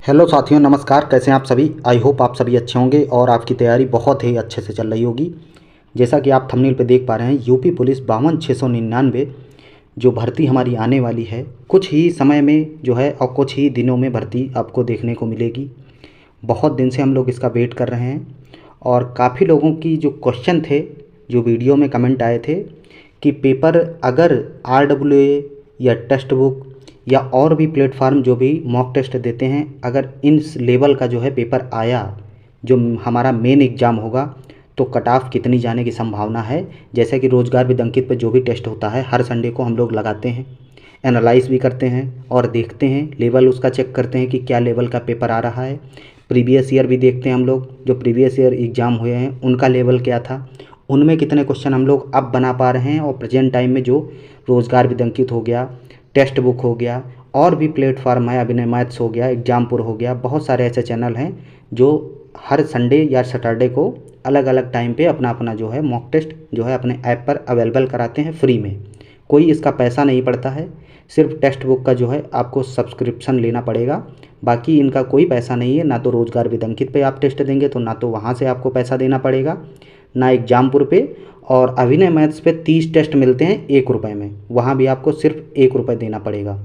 Hello साथियों, नमस्कार। कैसे हैं आप सभी? आई होप आप सभी अच्छे होंगे और आपकी तैयारी बहुत ही अच्छे से चल रही होगी। जैसा कि आप थंबनेल पे देख पा रहे हैं, यूपी पुलिस 52,699 जो भर्ती हमारी आने वाली है, कुछ ही समय में जो है और कुछ ही दिनों में भर्ती आपको देखने को मिलेगी। बहुत दिन से हम लोग इसका वेट कर रहे हैं और काफ़ी लोगों की जो क्वेश्चन थे, जो वीडियो में कमेंट आए थे कि पेपर अगर RWA या टेक्स्ट बुक या और भी प्लेटफार्म जो भी मॉक टेस्ट देते हैं, अगर इन लेवल का जो है पेपर आया, जो हमारा मेन एग्ज़ाम होगा, तो कट ऑफ कितनी जाने की संभावना है। जैसे कि रोज़गार विद अंकित पर जो भी टेस्ट होता है, हर संडे को हम लोग लगाते हैं, एनालाइज भी करते हैं और देखते हैं, लेवल उसका चेक करते हैं कि क्या लेवल का पेपर आ रहा है। प्रीवियस ईयर भी देखते हैं हम लोग, जो प्रीवियस ईयर एग्ज़ाम हुए हैं उनका लेवल क्या था, उनमें कितने क्वेश्चन हम लोग अब बना पा रहे हैं। और प्रेजेंट टाइम में जो रोज़गार विद अंकित हो गया, टेक्स्ट बुक हो गया, और भी प्लेटफार्म है, अभिनय मैथ्स हो गया, एग्जामपुर हो गया, बहुत सारे ऐसे चैनल हैं जो हर संडे या सैटरडे को अलग अलग टाइम पे अपना अपना जो है मॉक टेस्ट जो है अपने ऐप पर अवेलेबल कराते हैं फ्री में। कोई इसका पैसा नहीं पड़ता है, सिर्फ टेक्स्ट बुक का जो है आपको सब्सक्रिप्शन लेना पड़ेगा। बाकी इनका कोई पैसा नहीं है, ना तो रोज़गार विद अंकित पे आप टेस्ट देंगे तो ना तो वहाँ से आपको पैसा देना पड़ेगा, ना एग्जामपुर पे। और अभिनय मैथ्स पे 30 टेस्ट मिलते हैं 1 रुपये में, वहाँ भी आपको सिर्फ 1 रुपये देना पड़ेगा।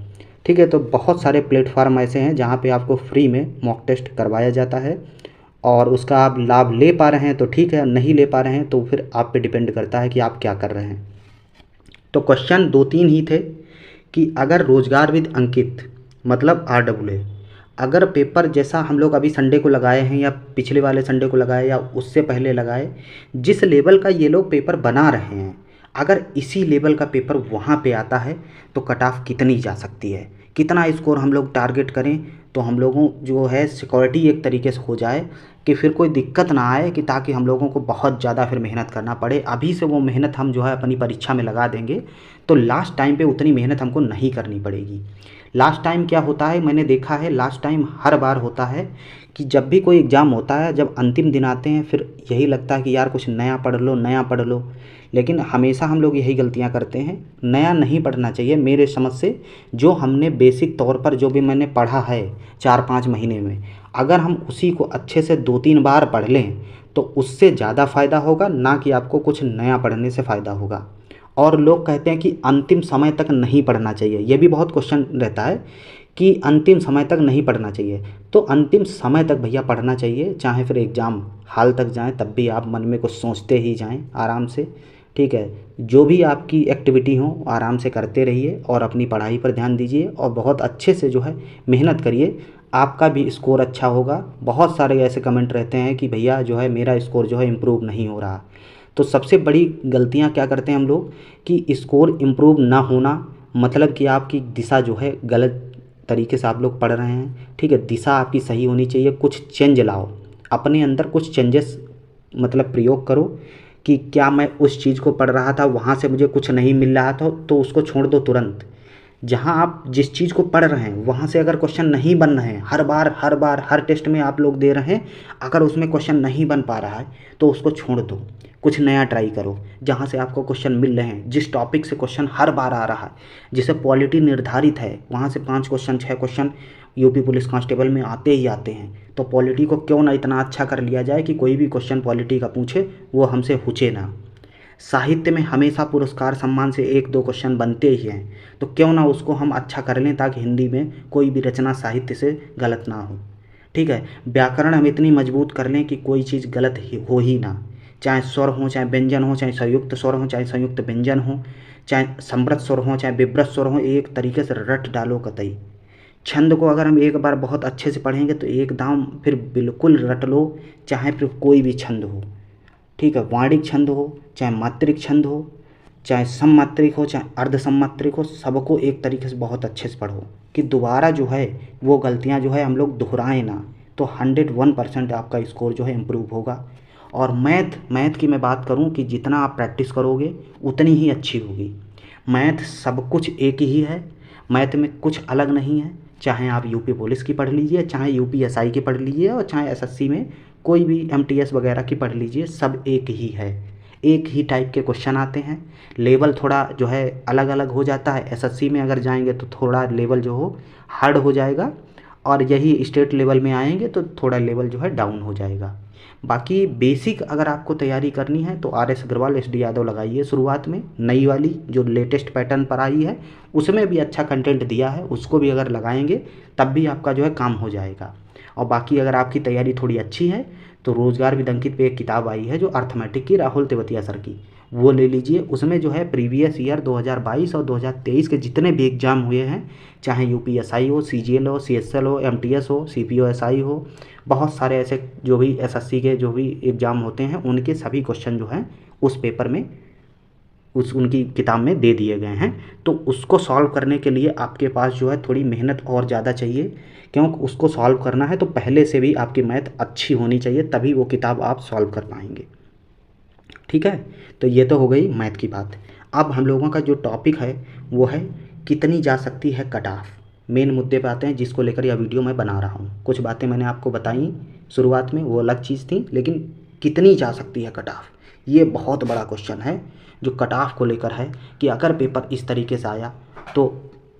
ठीक है, तो बहुत सारे प्लेटफार्म ऐसे हैं जहाँ पे आपको फ्री में मॉक टेस्ट करवाया जाता है और उसका आप लाभ ले पा रहे हैं तो ठीक है, नहीं ले पा रहे हैं तो फिर आप पे डिपेंड करता है कि आप क्या कर रहे हैं। तो क्वेश्चन 2-3 ही थे कि अगर रोज़गार विद अंकित मतलब RWA, अगर पेपर जैसा हम लोग अभी संडे को लगाए हैं या पिछले वाले संडे को लगाए या उससे पहले लगाए, जिस लेवल का ये लोग पेपर बना रहे हैं, अगर इसी लेवल का पेपर वहाँ पे आता है तो कट ऑफ कितनी जा सकती है, कितना स्कोर हम लोग टारगेट करें तो हम लोगों जो है सिक्योरिटी एक तरीके से हो जाए कि फिर कोई दिक्कत ना आए, कि ताकि हम लोगों को बहुत ज़्यादा फिर मेहनत करना पड़े। अभी से वो मेहनत हम जो है अपनी परीक्षा में लगा देंगे तो लास्ट टाइम पे उतनी मेहनत हमको नहीं करनी पड़ेगी। लास्ट टाइम क्या होता है, मैंने देखा है लास्ट टाइम हर बार होता है कि जब भी कोई एग्ज़ाम होता है, जब अंतिम दिन आते हैं, फिर यही लगता है कि यार कुछ नया पढ़ लो, नया पढ़ लो। लेकिन हमेशा हम लोग यही गलतियां करते हैं, नया नहीं पढ़ना चाहिए मेरे समझ से। जो हमने बेसिक तौर पर जो भी मैंने पढ़ा है 4-5 महीने में, अगर हम उसी को अच्छे से 2-3 बार पढ़ लें तो उससे ज़्यादा फ़ायदा होगा, ना कि आपको कुछ नया पढ़ने से फ़ायदा होगा। और लोग कहते हैं कि अंतिम समय तक नहीं पढ़ना चाहिए, ये भी बहुत क्वेश्चन रहता है कि अंतिम समय तक नहीं पढ़ना चाहिए। तो अंतिम समय तक भैया पढ़ना चाहिए, चाहे फिर एग्ज़ाम हाल तक जाएं तब भी आप मन में कुछ सोचते ही जाएं आराम से। ठीक है, जो भी आपकी एक्टिविटी हो आराम से करते रहिए और अपनी पढ़ाई पर ध्यान दीजिए और बहुत अच्छे से जो है मेहनत करिए, आपका भी स्कोर अच्छा होगा। बहुत सारे ऐसे कमेंट रहते हैं कि भैया जो है मेरा स्कोर जो है इम्प्रूव नहीं हो रहा। तो सबसे बड़ी गलतियां क्या करते हैं हम लोग कि स्कोर इम्प्रूव ना होना मतलब कि आपकी दिशा जो है गलत तरीके से आप लोग पढ़ रहे हैं। ठीक है, दिशा आपकी सही होनी चाहिए, कुछ चेंज लाओ अपने अंदर, कुछ चेंजेस मतलब प्रयोग करो कि क्या मैं उस चीज़ को पढ़ रहा था, वहाँ से मुझे कुछ नहीं मिल रहा था तो उसको छोड़ दो तुरंत। जहाँ आप जिस चीज़ को पढ़ रहे हैं वहाँ से अगर क्वेश्चन नहीं बन रहे हैं, हर बार हर टेस्ट में आप लोग दे रहे हैं, अगर उसमें क्वेश्चन नहीं बन पा रहा है तो उसको छोड़ दो, कुछ नया ट्राई करो। जहाँ से आपको क्वेश्चन मिल रहे हैं, जिस टॉपिक से क्वेश्चन हर बार आ रहा है, जिसे पॉलिटी निर्धारित है, वहाँ से 5 question 6 question UP police constable में आते ही आते हैं, तो पॉलिटी को क्यों ना इतना अच्छा कर लिया जाए कि कोई भी क्वेश्चन पॉलिटी का पूछे वो हमसे हुचे ना। साहित्य में हमेशा पुरस्कार सम्मान से 1-2 क्वेश्चन बनते ही हैं, तो क्यों ना उसको हम अच्छा कर लें ताकि हिंदी में कोई भी रचना साहित्य से गलत ना हो। ठीक है, व्याकरण हम इतनी मजबूत कर लें कि कोई चीज़ गलत हो ही ना, चाहे स्वर हो, चाहे व्यंजन हो, चाहे संयुक्त स्वर हो, चाहे संयुक्त व्यंजन हो, चाहे समृद्ध स्वर हो, चाहे विभ्रत स्वर हो, एक तरीके से रट डालो कतई। छंद को अगर हम एक बार बहुत अच्छे से पढ़ेंगे तो एकदम फिर बिल्कुल रट लो, चाहे फिर कोई भी छंद हो। ठीक है, वाणिक छंद हो, चाहे मात्रिक छंद हो, चाहे सममात्रिक हो, चाहे अर्ध सममात्रिक हो, सबको एक तरीके से बहुत अच्छे से पढ़ो कि दोबारा जो है वो गलतियां जो है हम लोग दोहराएं ना, तो 101% आपका स्कोर जो है इम्प्रूव होगा। और मैथ की मैं बात करूं कि जितना आप प्रैक्टिस करोगे उतनी ही अच्छी होगी। मैथ सब कुछ एक ही है, मैथ में कुछ अलग नहीं है। चाहे आप यूपी पुलिस की पढ़ लीजिए, चाहे यूपीएसआई की पढ़ लीजिए, और चाहे एसएससी में कोई भी एमटीएस वगैरह की पढ़ लीजिए, सब एक ही है। एक ही टाइप के क्वेश्चन आते हैं, लेवल थोड़ा जो है अलग अलग हो जाता है। एसएससी में अगर जाएंगे तो थोड़ा लेवल जो हो हार्ड हो जाएगा, और यही स्टेट लेवल में आएंगे तो थोड़ा लेवल जो है डाउन हो जाएगा। बाकी बेसिक अगर आपको तैयारी करनी है तो R S Agarwal, S D Yadav लगाइए शुरुआत में। नई वाली जो लेटेस्ट पैटर्न पर आई है उसमें भी अच्छा कंटेंट दिया है, उसको भी अगर लगाएंगे तब भी आपका जो है काम हो जाएगा। और बाकी अगर आपकी तैयारी थोड़ी अच्छी है तो रोजगार विद अंकित पे एक किताब आई है जो अर्थमेटिक की, राहुल तेवतिया सर की, वो ले लीजिए। उसमें जो है प्रीवियस ईयर 2022 और 2023 के जितने भी एग्ज़ाम हुए हैं, चाहे यूपीएसआई हो, सीजीएल हो, सीएसएल हो, एमटीएस हो, सीपीओएसआई हो, बहुत सारे ऐसे जो भी एसएससी के जो भी एग्ज़ाम होते हैं उनके सभी क्वेश्चन जो हैं उस पेपर में, उनकी किताब में दे दिए गए हैं। तो उसको सॉल्व करने के लिए आपके पास जो है थोड़ी मेहनत और ज़्यादा चाहिए, क्योंकि उसको सॉल्व करना है तो पहले से भी आपकी मैथ अच्छी होनी चाहिए, तभी वो किताब आप सॉल्व कर पाएंगे। ठीक है, तो ये तो हो गई मैथ की बात। अब हम लोगों का जो टॉपिक है वो है कितनी जा सकती है कट ऑफ। मेन मुद्दे पे आते हैं जिसको लेकर यह वीडियो मैं बना रहा हूँ। कुछ बातें मैंने आपको बताई शुरुआत में, वो अलग चीज़ थी, लेकिन कितनी जा सकती है कट ऑफ, ये बहुत बड़ा क्वेश्चन है जो कट ऑफ को लेकर है कि अगर पेपर इस तरीके से आया तो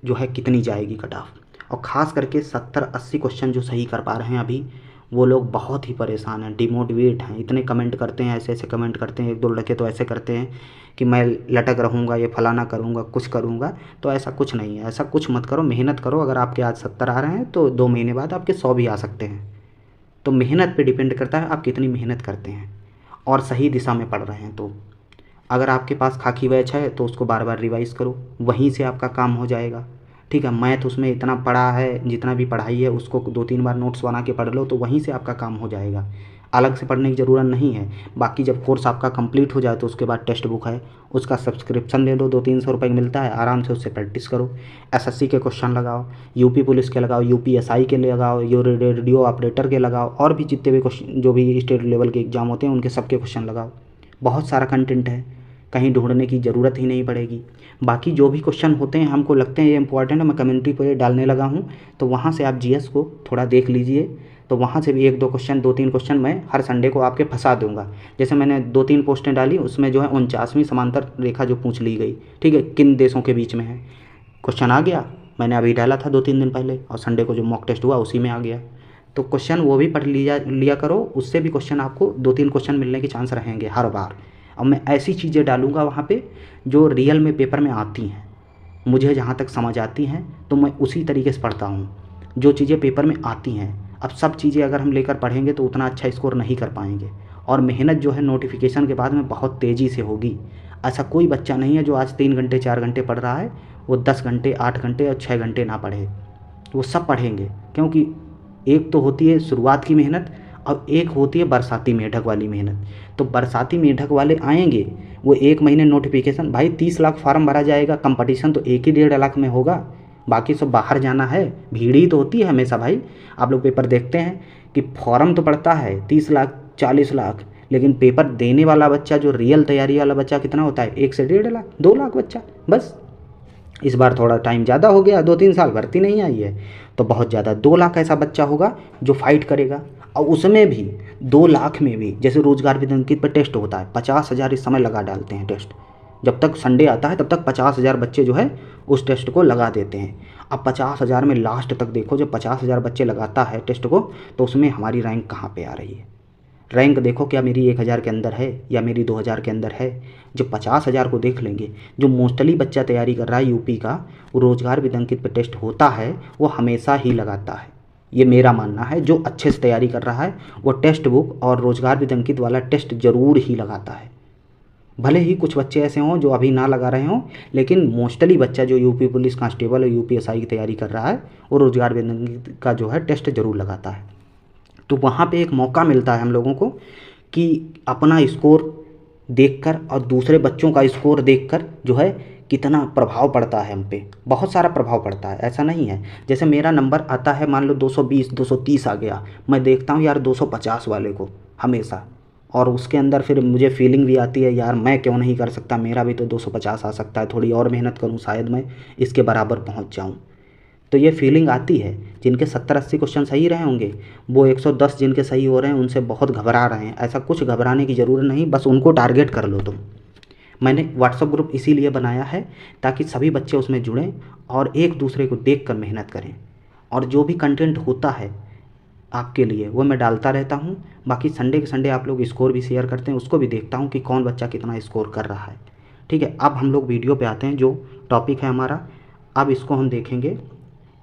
जो है कितनी जाएगी कट ऑफ। और ख़ास करके 70-80 क्वेश्चन जो सही कर पा रहे हैं अभी, वो लोग बहुत ही परेशान हैं, डिमोटिवेट हैं। इतने कमेंट करते हैं, ऐसे ऐसे कमेंट करते हैं, एक दो लड़के तो ऐसे करते हैं कि मैं लटक रहूँगा, ये फलाना करूँगा, कुछ करूँगा। तो ऐसा कुछ नहीं है, ऐसा कुछ मत करो, मेहनत करो। अगर आपके आज 70 आ रहे हैं तो 2 महीने बाद आपके 100 भी आ सकते हैं। तो मेहनत पे डिपेंड करता है आप कितनी मेहनत करते हैं और सही दिशा में पढ़ रहे हैं। तो अगर आपके पास खाकी बैच है तो उसको बार बार रिवाइज़ करो, वहीं से आपका काम हो जाएगा। ठीक है, मैथ उसमें इतना पढ़ा है, जितना भी पढ़ाई है उसको 2-3 बार नोट्स बना के पढ़ लो तो वहीं से आपका काम हो जाएगा, अलग से पढ़ने की ज़रूरत नहीं है। बाकी जब कोर्स आपका कंप्लीट हो जाए तो उसके बाद टेक्स्ट बुक है, उसका सब्सक्रिप्शन ले लो, 200-300 रुपये मिलता है, आराम से उससे प्रैक्टिस करो। एसएससी के क्वेश्चन लगाओ, यूपी पुलिस के लगाओ, यूपीएसआई के लगाओ, रेडियो ऑपरेटर के लगाओ, और भी जितने भी क्वेश्चन जो भी स्टेट लेवल के एग्ज़ाम होते हैं उनके सबके क्वेश्चन लगाओ। बहुत सारा कंटेंट है, कहीं ढूंढने की ज़रूरत ही नहीं पड़ेगी। बाकी जो भी क्वेश्चन होते हैं हमको लगते हैं ये इंपॉर्टेंट है, मैं कम्युनिटी पर डालने लगा हूँ, तो वहाँ से आप जीएस को थोड़ा देख लीजिए। तो वहाँ से भी 1-2 क्वेश्चन, 2-3 क्वेश्चन मैं हर संडे को आपके फंसा दूंगा। जैसे मैंने 2-3 पोस्टें डाली, उसमें जो है 49वीं समांतर रेखा जो पूछ ली गई, ठीक है, किन देशों के बीच में है, क्वेश्चन आ गया। मैंने अभी डाला था 2-3 दिन पहले, और संडे को जो मॉक टेस्ट हुआ उसी में आ गया। तो क्वेश्चन वो भी पढ़ लिया करो, उससे भी क्वेश्चन आपको 2-3 क्वेश्चन मिलने के चांस रहेंगे हर बार। और मैं ऐसी चीज़ें डालूंगा वहाँ पे जो रियल में पेपर में आती हैं, मुझे जहाँ तक समझ आती हैं, तो मैं उसी तरीके से पढ़ता हूँ जो चीज़ें पेपर में आती हैं। अब सब चीज़ें अगर हम लेकर पढ़ेंगे तो उतना अच्छा स्कोर नहीं कर पाएंगे, और मेहनत जो है नोटिफिकेशन के बाद में बहुत तेज़ी से होगी। ऐसा कोई बच्चा नहीं है जो आज 3 घंटे 4 घंटे पढ़ रहा है वो 10 घंटे 8 घंटे और 6 घंटे ना पढ़े, वो सब पढ़ेंगे। क्योंकि एक तो होती है शुरुआत की मेहनत और एक होती है बरसाती मेढक वाली मेहनत। तो बरसाती मेढक वाले आएंगे, वो 1 महीने नोटिफिकेशन, भाई 30 लाख फार्म भरा जाएगा, कंपटीशन तो 1 ही 1.5 लाख में होगा, बाकी सब बाहर जाना है। भीड़ ही तो होती है हमेशा भाई। आप लोग पेपर देखते हैं कि फॉर्म तो पड़ता है 30 लाख 40 लाख, लेकिन पेपर देने वाला बच्चा, जो रियल तैयारी वाला बच्चा कितना होता है, 1 से 1.5 लाख 2 लाख बच्चा बस। इस बार थोड़ा टाइम ज़्यादा हो गया, 2-3 साल भर्ती नहीं आई है, तो बहुत ज़्यादा 2 लाख ऐसा बच्चा होगा जो फाइट करेगा। और उसमें भी 2 लाख में भी जैसे रोजगार विद अंकित पर टेस्ट होता है, 50,000 इस समय लगा डालते हैं टेस्ट। जब तक संडे आता है तब तक 50,000 बच्चे जो है उस टेस्ट को लगा देते हैं। अब 50,000 में लास्ट तक देखो, जब 50,000 बच्चे लगाता है टेस्ट को, तो उसमें हमारी रैंक कहाँ पे आ रही है। रैंक देखो, क्या मेरी 1,000 के अंदर है या मेरी 2,000 के अंदर है। जब 50,000 को देख लेंगे, जो मोस्टली बच्चा तैयारी कर रहा है यूपी का, वो रोजगार विद अंकित पर टेस्ट होता है, वो हमेशा ही लगाता है। ये मेरा मानना है, जो अच्छे से तैयारी कर रहा है वो टेक्स्ट बुक और रोजगार विद अंकित वाला टेस्ट ज़रूर ही लगाता है। भले ही कुछ बच्चे ऐसे हों जो अभी ना लगा रहे हों, लेकिन मोस्टली बच्चा जो यूपी पुलिस कांस्टेबल और यूपीएसआई की तैयारी कर रहा है वो रोजगार विद अंकित का जो है टेस्ट ज़रूर लगाता है। तो वहाँ पे एक मौका मिलता है हम लोगों को कि अपना स्कोर देखकर और दूसरे बच्चों का स्कोर देखकर जो है कितना प्रभाव पड़ता है हम पे, बहुत सारा प्रभाव पड़ता है। ऐसा नहीं है, जैसे मेरा नंबर आता है मान लो 220 230 आ गया, मैं देखता हूँ यार 250 वाले को हमेशा, और उसके अंदर फिर मुझे फीलिंग भी आती है यार मैं क्यों नहीं कर सकता, मेरा भी तो 250 आ सकता है, थोड़ी और मेहनत करूँ शायद मैं इसके बराबर पहुँच जाऊँ। तो ये फीलिंग आती है। जिनके 70-80 क्वेश्चन सही रहे होंगे, वो 110 जिनके सही हो रहे हैं उनसे बहुत घबरा रहे हैं। ऐसा कुछ घबराने की ज़रूरत नहीं, बस उनको टारगेट कर लो तुम। मैंने व्हाट्सएप ग्रुप इसीलिए बनाया है ताकि सभी बच्चे उसमें जुड़ें और एक दूसरे को देखकर मेहनत करें। और जो भी कंटेंट होता है आपके लिए वो मैं डालता रहता हूँ। बाकी संडे के संडे आप लोग स्कोर भी शेयर करते हैं, उसको भी देखता हूँ कि कौन बच्चा कितना स्कोर कर रहा है। ठीक है, अब हम लोग वीडियो पे आते हैं, जो टॉपिक है हमारा अब इसको हम देखेंगे।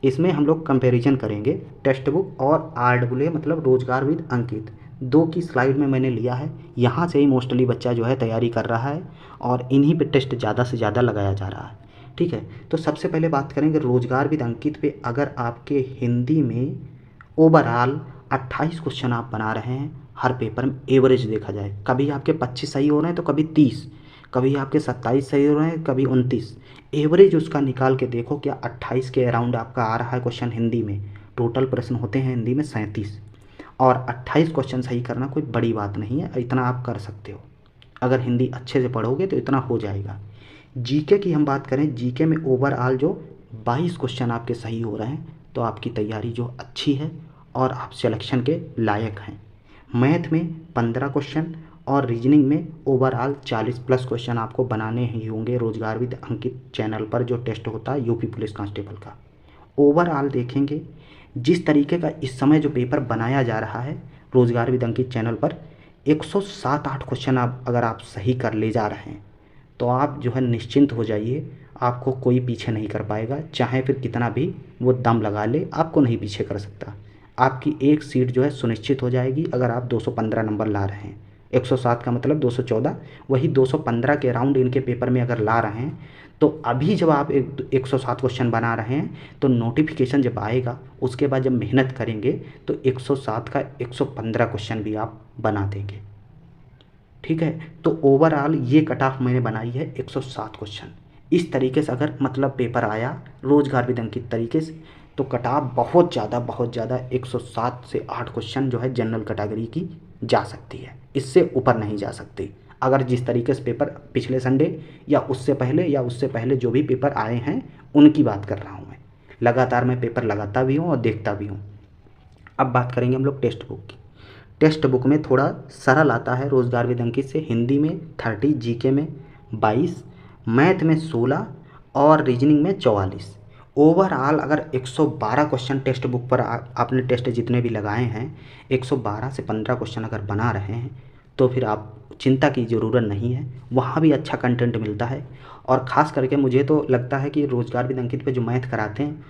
इसमें हम लोग कंपैरिजन करेंगे टेक्स्ट बुक और RAA मतलब रोजगार विद अंकित, दो की स्लाइड में मैंने लिया है। यहाँ से ही मोस्टली बच्चा जो है तैयारी कर रहा है और इन्हीं पे टेस्ट ज़्यादा से ज़्यादा लगाया जा रहा है। ठीक है, तो सबसे पहले बात करेंगे रोजगार विद अंकित पे। अगर आपके हिंदी में ओवरऑल 28 क्वेश्चन आप बना रहे हैं, हर पेपर में एवरेज देखा जाए, कभी आपके 25 सही हो रहे हैं तो कभी 30, कभी आपके 27 सही हो रहे हैं, कभी 29, एवरेज उसका निकाल के देखो क्या 28 के अराउंड आपका आ रहा है क्वेश्चन हिंदी में। टोटल प्रश्न होते हैं हिंदी में 37 और 28 क्वेश्चन सही करना कोई बड़ी बात नहीं है, इतना आप कर सकते हो। अगर हिंदी अच्छे से पढ़ोगे तो इतना हो जाएगा। जीके की हम बात करें, जीके में ओवरऑल जो 22 क्वेश्चन आपके सही हो रहे हैं तो आपकी तैयारी जो अच्छी है और आप सिलेक्शन के लायक हैं। मैथ में 15 क्वेश्चन और रीजनिंग में ओवरऑल 40+ क्वेश्चन आपको बनाने ही होंगे रोजगार विद अंकित चैनल पर, जो टेस्ट होता है यूपी पुलिस कांस्टेबल का। ओवरऑल देखेंगे जिस तरीके का इस समय जो पेपर बनाया जा रहा है रोजगार विद अंकित चैनल पर, 107-8 क्वेश्चन आप अगर आप सही कर ले जा रहे हैं तो आप जो है निश्चिंत हो जाइए, आपको कोई पीछे नहीं कर पाएगा। चाहे फिर कितना भी वो दम लगा ले, आपको नहीं पीछे कर सकता। आपकी एक सीट जो है सुनिश्चित हो जाएगी अगर आप 215 नंबर ला रहे हैं। 107 का मतलब 214, वही 215 के अराउंड इनके पेपर में अगर ला रहे हैं तो अभी जब आप 107 क्वेश्चन बना रहे हैं तो नोटिफिकेशन जब आएगा उसके बाद जब मेहनत करेंगे तो 107 का 115 क्वेश्चन भी आप बना देंगे। ठीक है, तो ओवरऑल ये कट ऑफ मैंने बनाई है 107 क्वेश्चन। इस तरीके से अगर मतलब पेपर आया रोजगार विद अंकित तरीके से तो कट ऑफ बहुत ज़्यादा 107 से 8 क्वेश्चन जो है जनरल कैटेगरी की जा सकती है, इससे ऊपर नहीं जा सकती। अगर जिस तरीके से पेपर पिछले संडे या उससे पहले जो भी पेपर आए हैं उनकी बात कर रहा हूँ मैं। लगातार मैं पेपर लगाता भी हूँ और देखता भी हूँ। अब बात करेंगे हम लोग टेक्स्ट बुक की। टेक्स्ट बुक में थोड़ा सरल आता है रोजगार विद अंकित से, हिंदी में 30, जीके में 22, मैथ में 16 और रीजनिंग में 44। ओवरऑल अगर 112 क्वेश्चन टेक्स्ट बुक पर आपने टेस्ट जितने भी लगाए हैं 112 से 15 क्वेश्चन अगर बना रहे हैं तो फिर आप चिंता की ज़रूरत नहीं है, वहाँ भी अच्छा कंटेंट मिलता है। और ख़ास करके मुझे तो लगता है कि रोजगार विद अंकित पे जो मैथ कराते हैं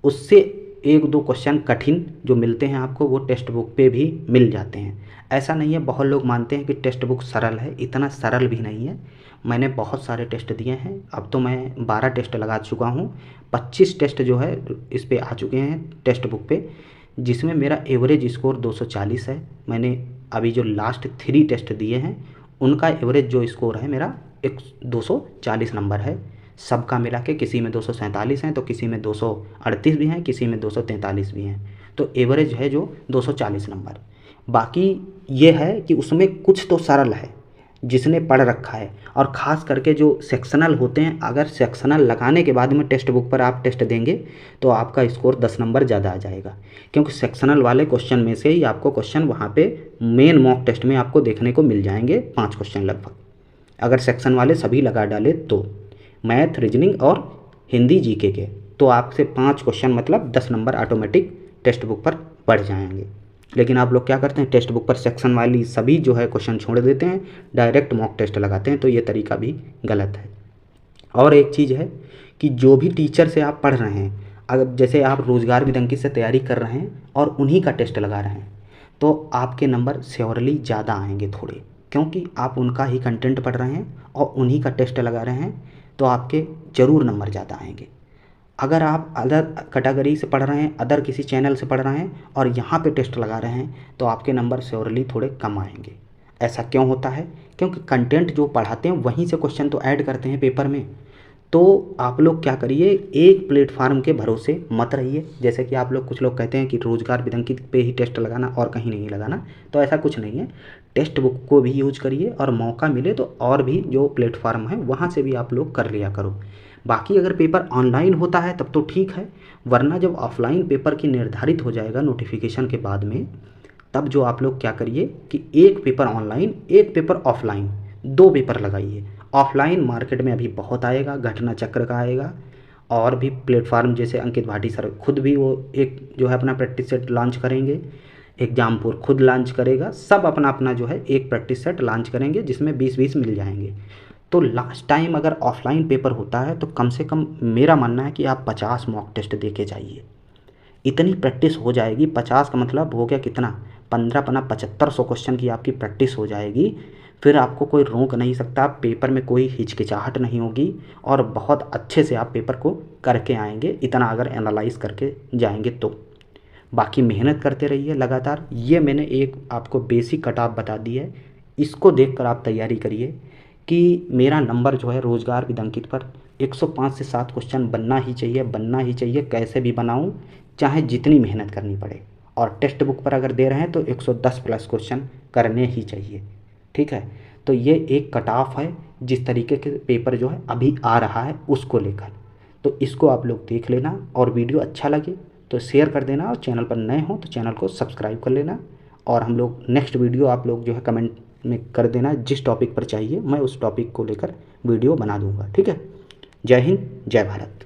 उससे 1-2 क्वेश्चन कठिन जो मिलते हैं आपको वो टेक्स्ट बुक पे भी मिल जाते हैं। ऐसा नहीं है, बहुत लोग मानते हैं कि टेक्स्ट बुक सरल है, इतना सरल भी नहीं है। मैंने बहुत सारे टेस्ट दिए हैं, अब तो मैं 12 टेस्ट लगा चुका हूँ, 25 टेस्ट जो है इस पे आ चुके हैं टेक्स्ट बुक पे, जिसमें मेरा एवरेज स्कोर 240 है। मैंने अभी जो लास्ट 3 टेस्ट दिए हैं उनका एवरेज जो स्कोर है मेरा 240 नंबर है। सबका मिला के किसी में 247 हैं तो किसी में 238 भी हैं, किसी में 243 भी हैं, तो एवरेज है जो 240 नंबर। बाकी ये है कि उसमें कुछ तो सरल है जिसने पढ़ रखा है, और ख़ास करके जो सेक्शनल होते हैं, अगर सेक्शनल लगाने के बाद में टेक्स्ट बुक पर आप टेस्ट देंगे तो आपका स्कोर 10 नंबर ज़्यादा आ जाएगा, क्योंकि सेक्शनल वाले क्वेश्चन में से ही आपको क्वेश्चन वहाँ पे मेन मॉक टेस्ट में आपको देखने को मिल जाएंगे 5 क्वेश्चन लगभग, अगर सेक्शन वाले सभी लगा डाले तो मैथ, रीजनिंग और हिंदी जीके के, तो आपसे 5 क्वेश्चन मतलब 10 नंबर ऑटोमेटिक टेक्स्ट बुक पर बढ़ जाएंगे। लेकिन आप लोग क्या करते हैं, टेक्स्ट बुक पर सेक्शन वाली सभी जो है क्वेश्चन छोड़ देते हैं, डायरेक्ट मॉक टेस्ट लगाते हैं, तो ये तरीका भी गलत है। और एक चीज़ है कि जो भी टीचर से आप पढ़ रहे हैं, अगर जैसे आप रोजगार विद अंकित से तैयारी कर रहे हैं और उन्हीं का टेस्ट लगा रहे हैं तो आपके नंबर श्योरली ज़्यादा आएंगे थोड़े, क्योंकि आप उनका ही कंटेंट पढ़ रहे हैं और उन्हीं का टेस्ट लगा रहे हैं तो आपके ज़रूर नंबर ज़्यादा आएंगे। अगर आप अदर कैटेगरी से पढ़ रहे हैं, अदर किसी चैनल से पढ़ रहे हैं और यहाँ पे टेस्ट लगा रहे हैं तो आपके नंबर श्योरली थोड़े कम आएंगे। ऐसा क्यों होता है, क्योंकि कंटेंट जो पढ़ाते हैं वहीं से क्वेश्चन तो ऐड करते हैं पेपर में। तो आप लोग क्या करिए, एक प्लेटफार्म के भरोसे मत रहिए। जैसे कि आप लोग कुछ लोग कहते हैं कि रोजगार विद अंकित पे ही टेस्ट लगाना और कहीं नहीं लगाना, तो ऐसा कुछ नहीं है। टेक्स्ट बुक को भी यूज करिए और मौका मिले तो और भी जो प्लेटफार्म है वहाँ से भी आप लोग कर लिया करो। बाकी अगर पेपर ऑनलाइन होता है तब तो ठीक है, वरना जब ऑफलाइन पेपर की निर्धारित हो जाएगा नोटिफिकेशन के बाद में, तब जो आप लोग क्या करिए कि एक पेपर ऑनलाइन एक पेपर ऑफलाइन 2 पेपर लगाइए। ऑफलाइन मार्केट में अभी बहुत आएगा, घटना चक्र का आएगा और भी प्लेटफार्म जैसे अंकित भाटी सर खुद भी वो एक जो है अपना प्रैक्टिस सेट लॉन्च करेंगे, एग्जामपुर खुद लॉन्च करेगा, सब अपना अपना जो है एक प्रैक्टिस सेट लॉन्च करेंगे जिसमें 20-20 मिल जाएंगे। तो लास्ट टाइम अगर ऑफलाइन पेपर होता है तो कम से कम मेरा मानना है कि आप 50 मॉक टेस्ट दे के जाइए, इतनी प्रैक्टिस हो जाएगी। 50 का मतलब हो गया कितना, 15-7500 क्वेश्चन की आपकी प्रैक्टिस हो जाएगी। फिर आपको कोई रोक नहीं सकता, पेपर में कोई हिचकिचाहट नहीं होगी और बहुत अच्छे से आप पेपर को करके आएंगे, इतना अगर एनालाइज करके जाएंगे तो। बाकी मेहनत करते रहिए लगातार। ये मैंने एक आपको बेसिक कट ऑफ बता दी है, इसको देखकर आप तैयारी करिए कि मेरा नंबर जो है रोज़गार विद अंकित पर 105 से 7 क्वेश्चन बनना ही चाहिए, बनना ही चाहिए, कैसे भी बनाऊँ, चाहे जितनी मेहनत करनी पड़े। और टेक्स्ट बुक पर अगर दे रहे हैं तो 110 प्लस क्वेश्चन करने ही चाहिए, ठीक है। तो ये एक कट ऑफ है जिस तरीके के पेपर जो है अभी आ रहा है उसको लेकर, तो इसको आप लोग देख लेना। और वीडियो अच्छा लगे तो शेयर कर देना, और चैनल पर नए हो तो चैनल को सब्सक्राइब कर लेना। और हम लोग नेक्स्ट वीडियो आप लोग जो है कमेंट में कर देना, जिस टॉपिक पर चाहिए मैं उस टॉपिक को लेकर वीडियो बना दूंगा, ठीक है। जय हिंद, जय भारत।